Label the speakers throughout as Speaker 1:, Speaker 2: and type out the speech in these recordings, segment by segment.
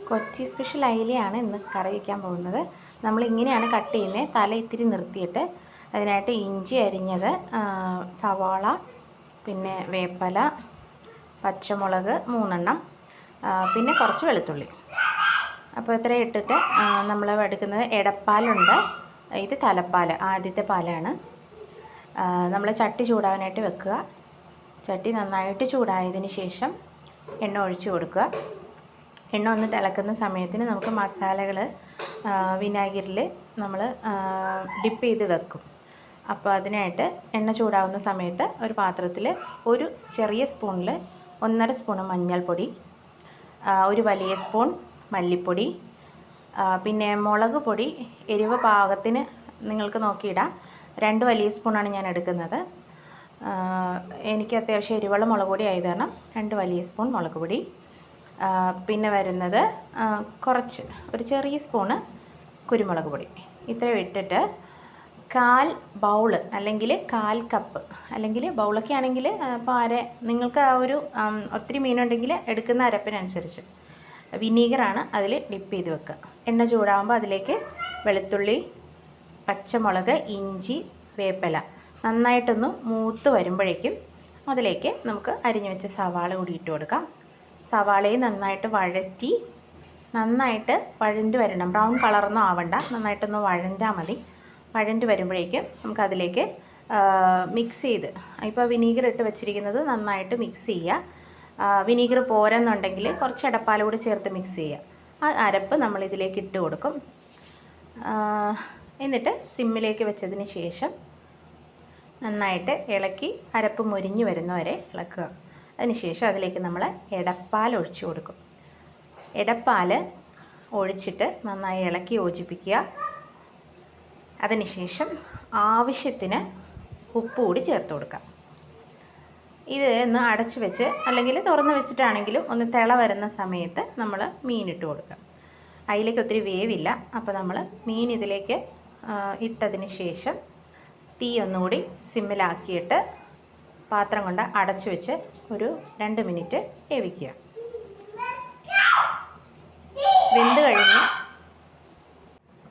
Speaker 1: Kochi special അയിലയാണ് ഇന്ന് കറി വയ്ക്കാൻ പോകുന്നത്. നമ്മളിങ്ങനെയാണ് കട്ട് ചെയ്യുന്നത്. തല ഇത്തിരി നിർത്തിയിട്ട് അതിനായിട്ട് ഇഞ്ചി അരിഞ്ഞത്, സവാള, പിന്നെ വേപ്പില, പച്ചമുളക് 3 എണ്ണം, പിന്നെ കുറച്ച് വെളുത്തുള്ളി. അപ്പോൾ ഇത്രയും ഇട്ടിട്ട് നമ്മൾ എടുക്കുന്നത് എടപ്പാലുണ്ട്. ഇത് തലപ്പാൽ, ആദ്യത്തെ പാലാണ്. നമ്മൾ ചട്ടി ചൂടാവാനായിട്ട് വെക്കുക. ചട്ടി നന്നായിട്ട് ചൂടായതിന് ശേഷം എണ്ണ ഒഴിച്ച് കൊടുക്കുക. എണ്ണ ഒന്ന് തിളക്കുന്ന സമയത്തിന് നമുക്ക് മസാലകൾ വിനാഗിരിയിൽ നമ്മൾ ഡിപ്പ് ചെയ്ത് വെക്കും. അപ്പോൾ അതിനായിട്ട് എണ്ണ ചൂടാവുന്ന സമയത്ത് ഒരു പാത്രത്തിൽ ഒരു ചെറിയ സ്പൂണിൽ 1.5 സ്പൂൺ മഞ്ഞൾപ്പൊടി, ഒരു വലിയ സ്പൂൺ മല്ലിപ്പൊടി, പിന്നെ മുളക് പൊടി എരിവ് പാകത്തിന് നിങ്ങൾക്ക് നോക്കിയിടാം. 2 വലിയ സ്പൂണാണ് ഞാൻ എടുക്കുന്നത്. എനിക്ക് അത്യാവശ്യം എരിവുള്ള മുളക് പൊടി ആയത് കാരണം 2 വലിയ സ്പൂൺ മുളക് പൊടി. പിന്നെ വരുന്നത് കുറച്ച് ഒരു ചെറിയ സ്പൂണ് കുരുമുളക് പൊടി. ഇത്രയും ഇട്ടിട്ട് 1/4 ബൗൾ അല്ലെങ്കിൽ 1/4 കപ്പ്, അല്ലെങ്കിൽ ബൗളൊക്കെ ആണെങ്കിൽ ഇപ്പോൾ നിങ്ങൾക്ക് ആ ഒരു ഒത്തിരി മീനുണ്ടെങ്കിൽ എടുക്കുന്ന അരപ്പിനനുസരിച്ച് വിനീഗറാണ് അതിൽ ഡിപ്പ് ചെയ്ത് വെക്കുക. എണ്ണ ചൂടാകുമ്പോൾ അതിലേക്ക് വെളുത്തുള്ളി, പച്ചമുളക്, ഇഞ്ചി, വേപ്പില നന്നായിട്ടൊന്ന് മൂത്ത് വരുമ്പോഴേക്കും അതിലേക്ക് നമുക്ക് അരിഞ്ഞു വെച്ച സവാള കൂടി ഇട്ട് കൊടുക്കാം. സവാളയും നന്നായിട്ട് വഴറ്റി, നന്നായിട്ട് വഴണ്ട് വരണം. ബ്രൗൺ കളറൊന്നും ആവണ്ട, നന്നായിട്ടൊന്ന് വഴണ്ടാൽ മതി. വഴണ്ട് വരുമ്പോഴേക്കും നമുക്കതിലേക്ക് മിക്സ് ചെയ്ത്, ഇപ്പോൾ വിനീഗർ ഇട്ട് വെച്ചിരിക്കുന്നത് നന്നായിട്ട് മിക്സ് ചെയ്യുക. വിനീഗർ പോരെന്നുണ്ടെങ്കിൽ കുറച്ച് എടപ്പാൽ കൂടി ചേർത്ത് മിക്സ് ചെയ്യുക. ആ അരപ്പ് നമ്മളിതിലേക്ക് ഇട്ട് കൊടുക്കും. എന്നിട്ട് സിമ്മിലേക്ക് വെച്ചതിന് ശേഷം നന്നായിട്ട് ഇളക്കി അരപ്പ് മൊരിഞ്ഞ് വരുന്നവരെ ഇളക്കുക. അതിനുശേഷം അതിലേക്ക് നമ്മൾ എടപ്പാൽ ഒഴിച്ച് കൊടുക്കും. എടപ്പാൽ ഒഴിച്ചിട്ട് നന്നായി ഇളക്കി യോജിപ്പിക്കുക. അതിനുശേഷം ആവശ്യത്തിന് ഉപ്പ് കൂടി ചേർത്ത് കൊടുക്കാം. ഇത് ഒന്ന് അടച്ച് വെച്ച് അല്ലെങ്കിൽ തുറന്ന് വെച്ചിട്ടാണെങ്കിലും ഒന്ന് തിള വരുന്ന സമയത്ത് നമ്മൾ മീനിട്ട് കൊടുക്കാം. അതിലേക്ക് ഒത്തിരി വേവില്ല. അപ്പോൾ നമ്മൾ മീൻ ഇതിലേക്ക് ഇട്ടതിന് ശേഷം തീ ഒന്നുകൂടി സിമ്മിലാക്കിയിട്ട് പാത്രം കൊണ്ട് അടച്ചു വെച്ച് ഒരു 2 മിനിറ്റ് വേവിക്കുക. വെന്ത് കഴിഞ്ഞ്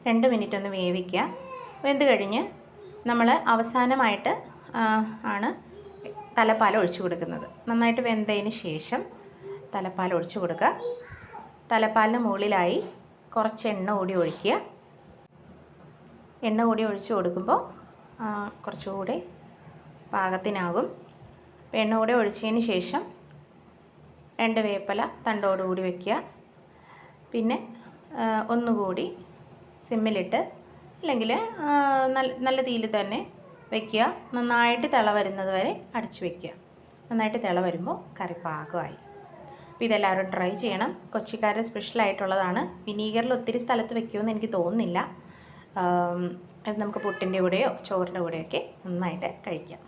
Speaker 1: 2 മിനിറ്റ് ഒന്ന് വേവിക്കുക. വെന്ത് കഴിഞ്ഞ് നമ്മൾ അവസാനമായിട്ട് ആണ് തലപ്പാൽ ഒഴിച്ചു കൊടുക്കുന്നത്. നന്നായിട്ട് വെന്തതിന് ശേഷം തലപ്പാൽ ഒഴിച്ചു കൊടുക്കുക. തലപ്പാലിന് മുകളിലായി കുറച്ച് എണ്ണ കൂടി ഒഴിക്കുക. എണ്ണ കൂടി ഒഴിച്ച് കൊടുക്കുമ്പോൾ കുറച്ചുകൂടി പാകത്തിനാകും. എണ്ണ കൂടി ഒഴിച്ചതിന് ശേഷം 2 വേപ്പില തണ്ടോടുകൂടി വയ്ക്കുക. പിന്നെ ഒന്നുകൂടി സിമ്മിലിട്ട് അല്ലെങ്കിൽ നല്ല തീയിൽ തന്നെ വയ്ക്കുക. നന്നായിട്ട് തിള വരുന്നത് വരെ അടച്ചു വയ്ക്കുക. നന്നായിട്ട് തിള വരുമ്പോൾ കറി പാകമായി. അപ്പോൾ ഇതെല്ലാവരും ട്രൈ ചെയ്യണം. കൊച്ചിക്കാരുടെ സ്പെഷ്യലായിട്ടുള്ളതാണ്. വിനീഗറിൽ ഒത്തിരി സ്ഥലത്ത് വയ്ക്കുമെന്ന് എനിക്ക് തോന്നുന്നില്ല. അത് നമുക്ക് പുട്ടിൻ്റെ കൂടെയോ ചോറിൻ്റെ കൂടെയൊക്കെ നന്നായിട്ട് കഴിക്കാം.